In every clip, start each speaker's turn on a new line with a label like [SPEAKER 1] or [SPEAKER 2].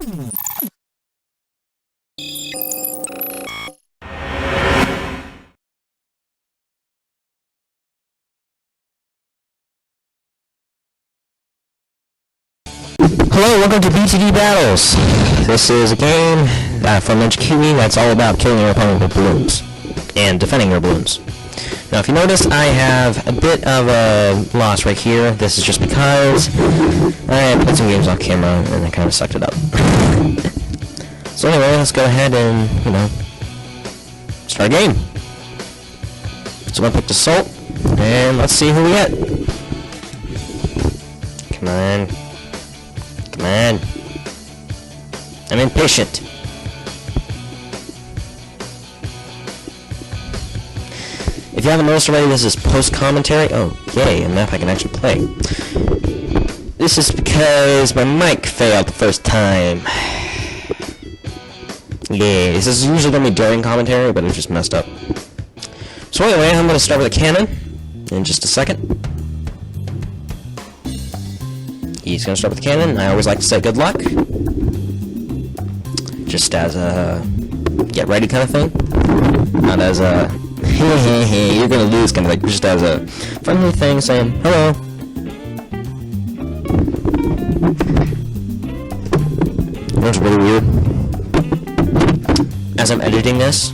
[SPEAKER 1] Hello, welcome to BTD Battles. This is a game from Ninja Kiwi that's all about killing your opponent with balloons and defending your balloons. Now, if you notice, I have a bit of a loss right here. This is just because I put some games off camera and I kind of sucked it up. So anyway, let's go ahead and, start a game. So I'm gonna pick the Assault, and let's see who we get. Come on. Come on. I'm impatient. If you haven't noticed already, this is post-commentary. Oh, yay, a map I can actually play. This is because my mic failed the first time. Yeah, this is usually going to be during commentary, but it just messed up. So anyway, I'm going to start with a cannon in just a second. He's going to start with the cannon. I always like to say good luck. Just as a get ready kind of thing. Not as a you're going to lose kind of like, just as a friendly thing saying hello. That's really weird. As I'm editing this,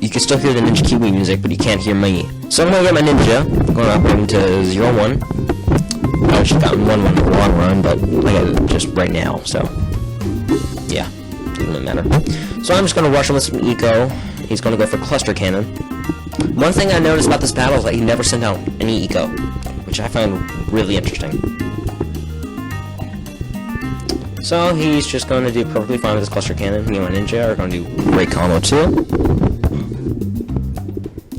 [SPEAKER 1] you can still hear the Ninja Kiwi music, but you can't hear me. So I'm going to get my Ninja, going up into 0-1. I should have gotten 1-1 in the long run, but I got it just right now, so yeah, doesn't really matter. So I'm just going to rush him with some eco. He's going to go for cluster cannon. One thing I noticed about this battle is that he never sent out any eco, which I find really interesting. So he's just going to do perfectly fine with his cluster cannon. Me and my ninja are going to do great combo too.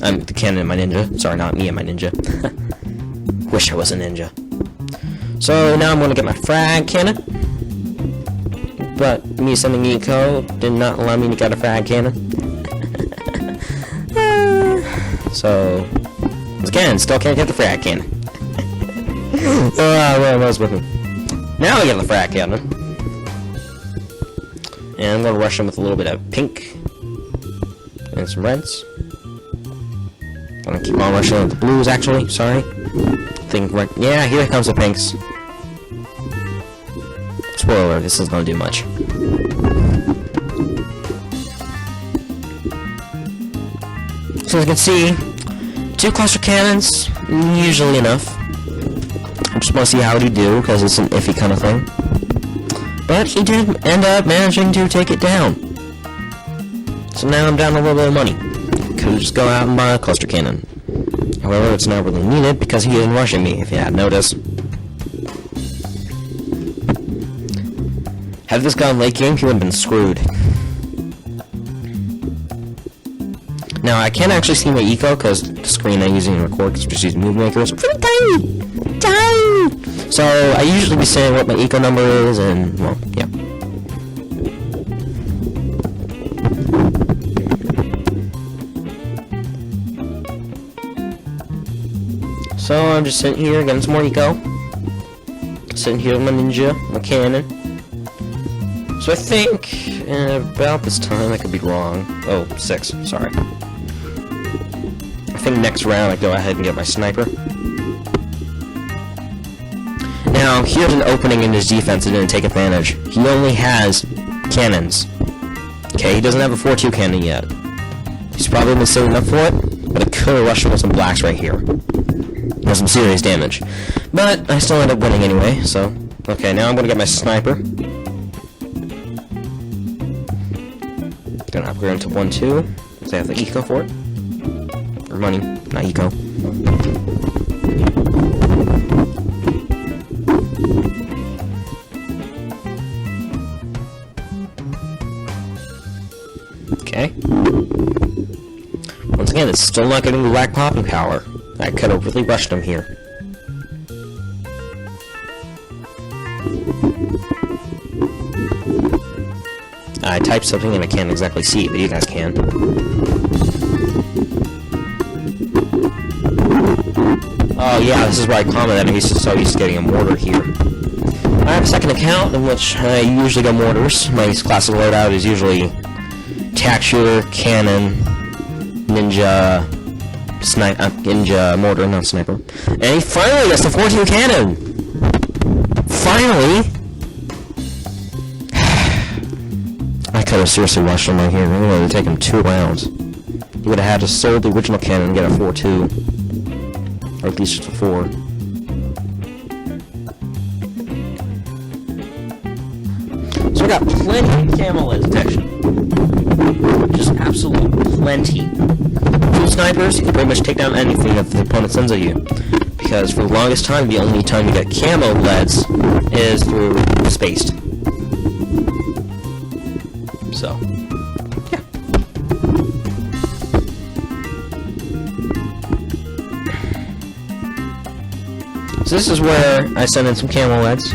[SPEAKER 1] I'm the cannon and my ninja. Sorry, not me and my ninja. Wish I was a ninja. So now I'm going to get my frag cannon. But me sending eco did not allow me to get a frag cannon. So, again, still can't get the frag cannon. Well, I was with me. Now I get the frag cannon. And I'm going to rush him with a little bit of pink. And some reds. I'm going to keep on rushing with the blues, actually. Sorry. Yeah, here comes the pinks. Spoiler, this isn't going to do much. So as you can see, 2 cluster cannons, usually enough. I just want to see how he'd do, because it's an iffy kind of thing. But he did end up managing to take it down. So now I'm down a little bit of money. Could just go out and buy a cluster cannon. However, it's not really needed because he isn't rushing me, if you hadn't noticed. Had this gone late game, he would have been screwed. Now, I can't actually see my eco because the screen I'm using to record, because we're just using Movie Maker, is pretty tiny! Tiny! So, I usually be saying what my eco number is, and, well, yeah. So I'm just sitting here getting some more eco. Sitting here with my ninja, my cannon. So I think about this time, I could be wrong. Oh, 6, sorry. I think next round I go ahead and get my sniper. Now, here's an opening in his defense that didn't take advantage. He only has cannons. Okay, he doesn't have a 4-2 cannon yet. He's probably been saving up for it, but I could have rushed him with some blacks right here. Does some serious damage. But I still end up winning anyway, so... Okay, now I'm gonna get my sniper. Gonna upgrade to 1-2, because I have the eco for it. Or money, not eco. Okay. Once again, it's still not getting the black popping power. I could have really rushed him here. I typed something and I can't exactly see it, but you guys can. Oh yeah, this is where I commented. I'm so used to getting a mortar here. I have a second account in which I usually go mortars. My classic loadout is usually tack shooter, cannon, ninja, ninja mortar, not sniper. And he finally gets the 14 cannon! Finally! I could have seriously rushed him right here. It would have taken 2 rounds. He would have had to sold the original cannon and get a 4-2. Or at least just a 4. So I got plenty of camo lens detection. Just absolute plenty. 2 snipers, you can pretty much take down anything that the opponent sends at you. Because for the longest time, the only time you get camo LEDs is through spaced. So, yeah. So this is where I send in some camo LEDs.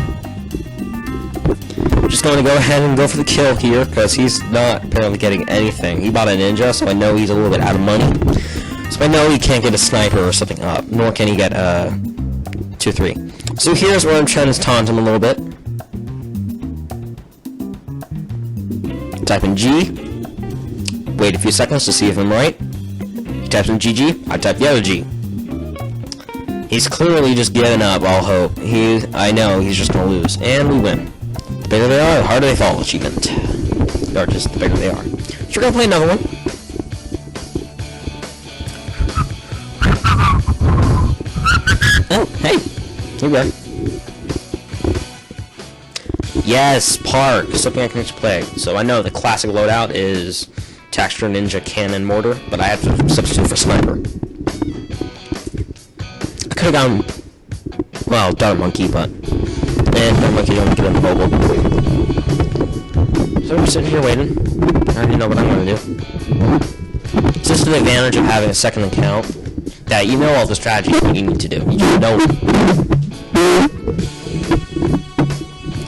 [SPEAKER 1] Just going to go ahead and go for the kill here, because he's not apparently getting anything. He bought a ninja, so I know he's a little bit out of money. So I know he can't get a sniper or something up, nor can he get 2-3. So here's where I'm trying to taunt him a little bit. Type in G. Wait a few seconds to see if I'm right. He types in GG. I type the other G. He's clearly just giving up all hope. I know he's just gonna lose, and we win. The bigger they are, the harder they fall achievement. Or just the bigger they are. So we're gonna play another one. Oh, hey! Here we are. Yes, Park! Something I can actually play. So I know the classic loadout is Texture, Ninja, Cannon, Mortar, but I have to substitute for Sniper. I could've gone... well, Dart Monkey, but... Dart Monkey don't get on the mobile. So I'm sitting here waiting. I already know what I'm gonna do. It's just an advantage of having a second account, that you know all the strategies that you need to do. You just know...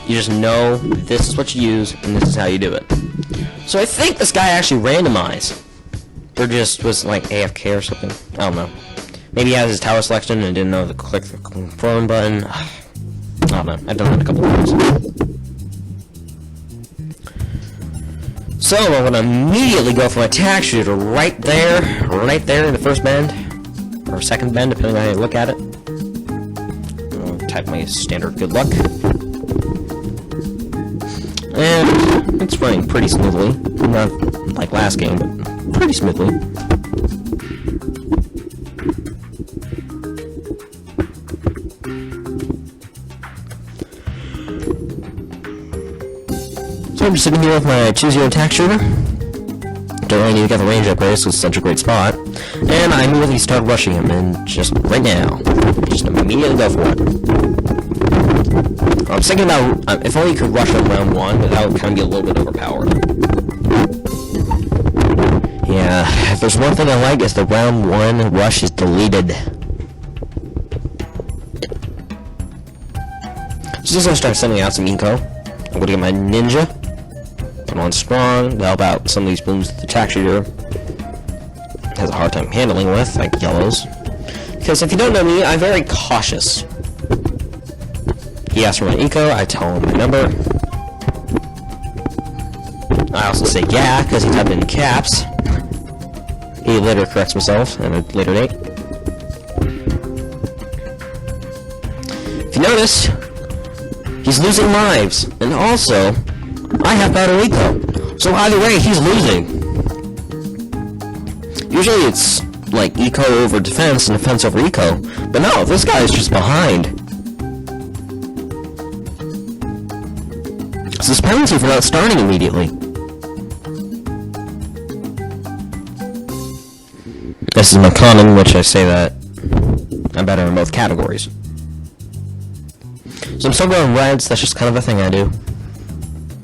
[SPEAKER 1] you just know this is what you use, and this is how you do it. So I think this guy actually randomized. Or just was like AFK or something. I don't know. Maybe he has his tower selection and didn't know to click the confirm button. I don't know. I've done that a couple times. So I'm gonna immediately go for my tack shooter right there in the first bend. Or second bend, depending on how you look at it. I'll type my standard good luck. And it's running pretty smoothly. Not like last game, but pretty smoothly. So I'm just sitting here with my choose your attack shooter. Don't really need to get the range upgrade, so it's such a great spot. And I immediately start rushing him, and just right now, just immediately go for it. I'm thinking about if only you could rush on round 1, but that would kind of be a little bit overpowered. Yeah, if there's one thing I like, is the round 1 rush is deleted. So just gonna start sending out some eco. I'm gonna get my ninja. Put on strong to help out some of these balloons that the attack shooter has a hard time handling with, like yellows. Because if you don't know me, I'm very cautious. He asks for my eco, I tell him my number. I also say yeah, because he typed in caps. He later corrects himself at a later date. If you notice, he's losing lives, and also, I have better eco. So either way, he's losing. Usually it's like eco over defense and defense over eco, but no, this guy is just behind. It's this penalty for not starting immediately. This is my common, which I say that I'm better in both categories. So I'm still going reds, that's just kind of a thing I do.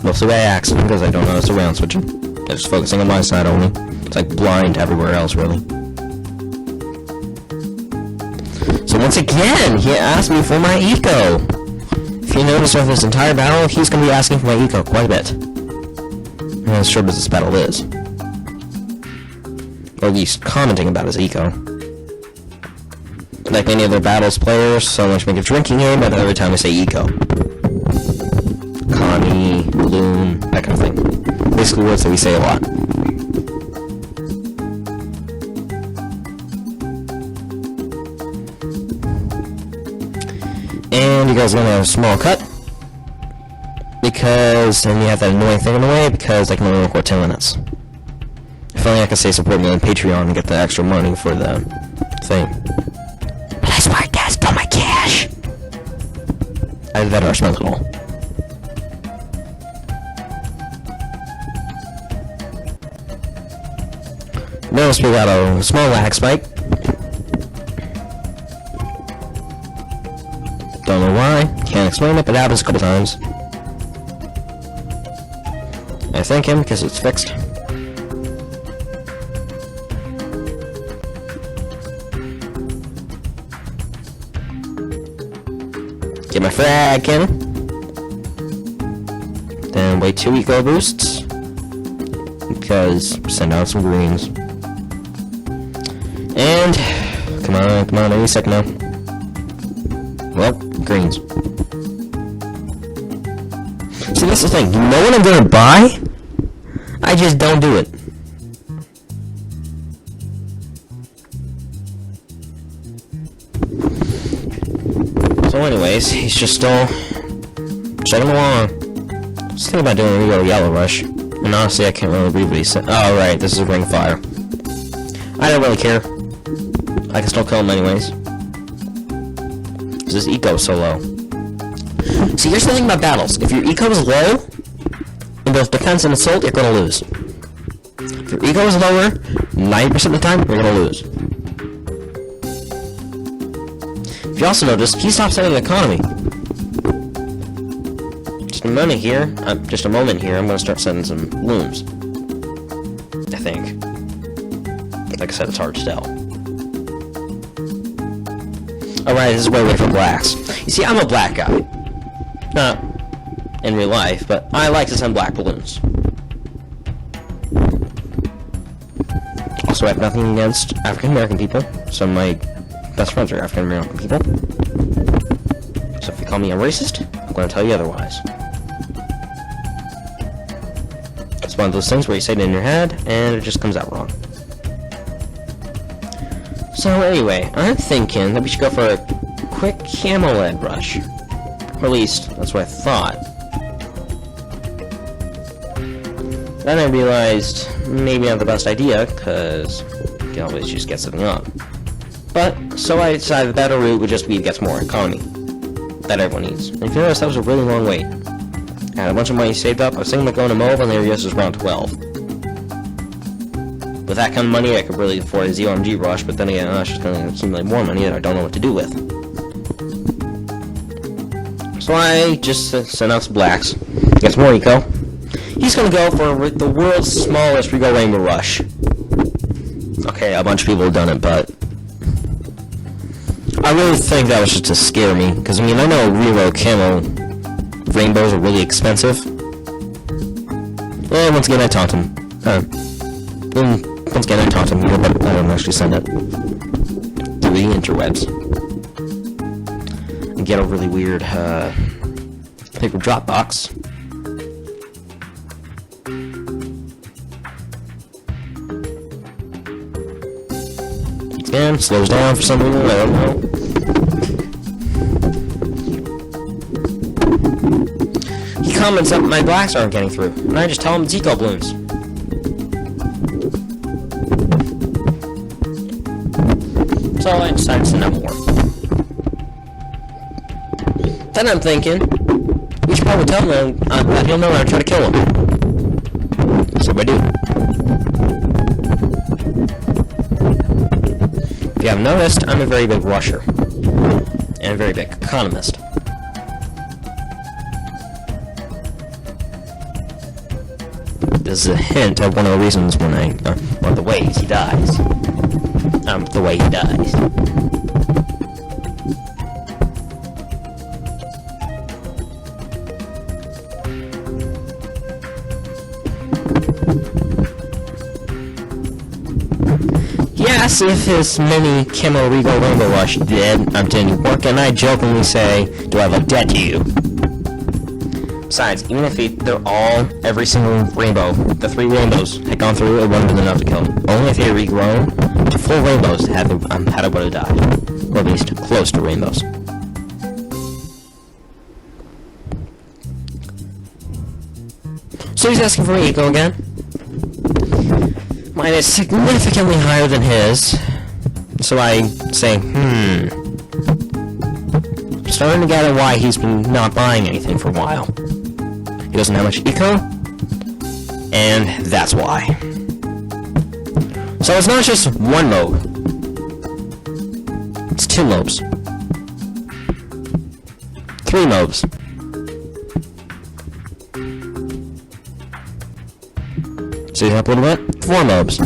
[SPEAKER 1] Mostly by accident, because I don't know it's around switching. I'm just focusing on my side only. It's like blind everywhere else, really. So once again, he asked me for my eco. If you notice over this entire battle, he's going to be asking for my eco quite a bit. And as short as this battle is. Or at least commenting about his eco. Like many other battles players, so much make a drinking game, but every time I say eco. Connie, balloon, that kind of thing. Basically words that we say a lot. And you guys are gonna have a small cut. Because then you have that annoying thing in the way because I can only record 10 minutes. If only I could say support me on Patreon and get the extra money for the thing. But I swear, guys, stole my cash! Either that or I spent it all. Notice we got a small lag spike. Don't know why, can't explain it, but it happens a couple times. I thank him because it's fixed. Get my frag cannon. Then wait 2 eco boosts. Because send out some greens. And come on, any second now. Well, greens. See, that's the thing. You know what I'm gonna buy? I just don't do it. So anyways, he's just still chugging along. I was thinking about doing a real yellow rush. And honestly, I can't really read what he said. Oh, right, this is a ring of fire. I don't really care. I can still kill him anyways. Because his eco is so low. See, here's the thing about battles. If your eco is low, in both defense and assault, you're gonna lose. If your eco is lower, 90% of the time, you're gonna lose. If you also notice, he stopped sending the economy. Just a moment here, I'm gonna start sending some balloons. I think. Like I said, it's hard to tell. Alright, this is way away from blacks. You see, I'm a black guy. Not in real life, but I like to send black balloons. Also, I have nothing against African American people. Some of my best friends are African American people. So if you call me a racist, I'm going to tell you otherwise. It's one of those things where you say it in your head, and it just comes out wrong. So anyway, I'm thinking that we should go for a quick camo lead rush. Or at least, that's what I thought. Then I realized, maybe not the best idea, because you can always just get something up. But, so I decided the better route would just be get some more economy. That everyone needs. And if you notice, that was a really long wait. I had a bunch of money saved up, I was thinking about going to MOB, and they were just around 12. With that kind of money, I could really afford a ZOMG rush, but then again, it's just going to accumulate more money that I don't know what to do with. So I just sent out some blacks, get some more eco. He's going to go for the world's smallest Regal Rainbow Rush. Okay, a bunch of people have done it, but I really think that was just to scare me, because I mean, I know Regal camo rainbows are really expensive. And once again, I taunt him. Once again, I taunt him, but I don't actually send it through the interwebs. And get a really weird paper drop box. Again, slows down for some reason, I don't know. He comments that my blacks aren't getting through, and I just tell him it's eco balloons. So I decided to send out more. Then I'm thinking, we should probably tell him that he'll know how to try to kill him. So I do. If you haven't noticed, I'm a very big rusher. And a very big economist. This is a hint of one of the reasons when one of the ways he dies. The way he dies. Yes, if his mini Camo Regal Rainbow Rush did, didn't work, and I jokingly say, do I have a debt to you? Besides, even if they're all, every single rainbow, the 3 rainbows had gone through, it wouldn't have been enough to kill him. Only if they had regrown to full rainbows had I would have died. Or at least close to rainbows. So he's asking for eco again. Mine is significantly higher than his. So I say, starting to gather why he's been not buying anything for a while. He doesn't have much eco, and that's why. So it's not just one mob. It's 2 mobs. 3 mobs. See up a little bit? 4 mobs.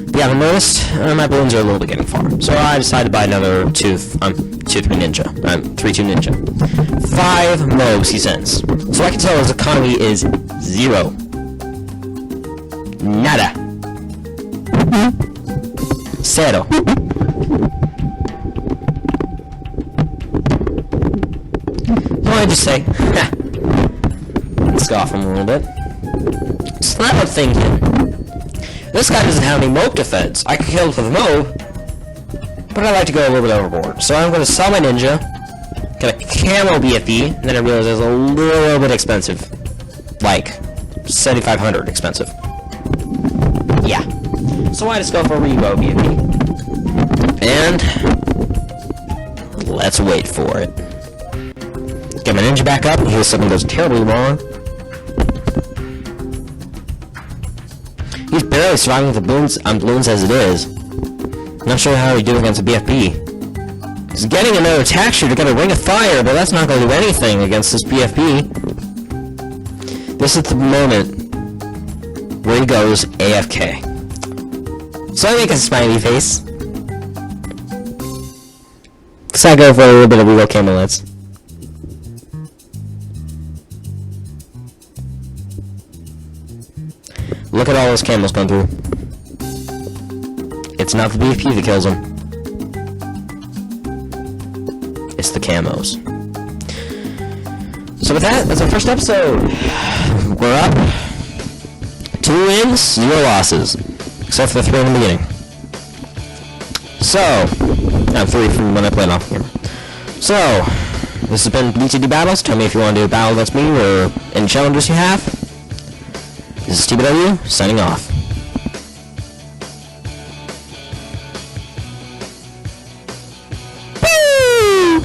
[SPEAKER 1] But yeah, I've noticed my balloons are a little bit getting far. So I decided to buy another 2-3 ninja. 3-2 ninja. 5 mobs he sends. So I can tell his economy is 0. Nada. Zero. So I just say, scoff him a little bit. So now I'm thinking, this guy doesn't have any mob defense. I can kill him with a mob, but I like to go a little bit overboard. So I'm going to sell my ninja, get a camo BFB, and then I realize it's a little bit expensive. Like, 7,500 expensive. Yeah. So I just go for a Rebo BFB. And let's wait for it. Get my ninja back up in case something goes terribly wrong. He's barely surviving with the balloons as it is. Not sure how he'd do against a BFB. He's getting another attack shooter, got a ring of fire, but that's not going to do anything against this BFB. This is the moment where he goes AFK. So I make a smiley face. So I go for a little bit of real camelids. Look at all those camels going through. It's not the BFP that kills them. It's the camos. So with that, that's our first episode. We're up. 2 wins, 0 losses. Except for the 3 in the beginning. So, I'm 3 from when I played off camera. So, this has been BTD Battles. Tell me if you want to do a battle against me or any challenges you have. This is TBW, signing off.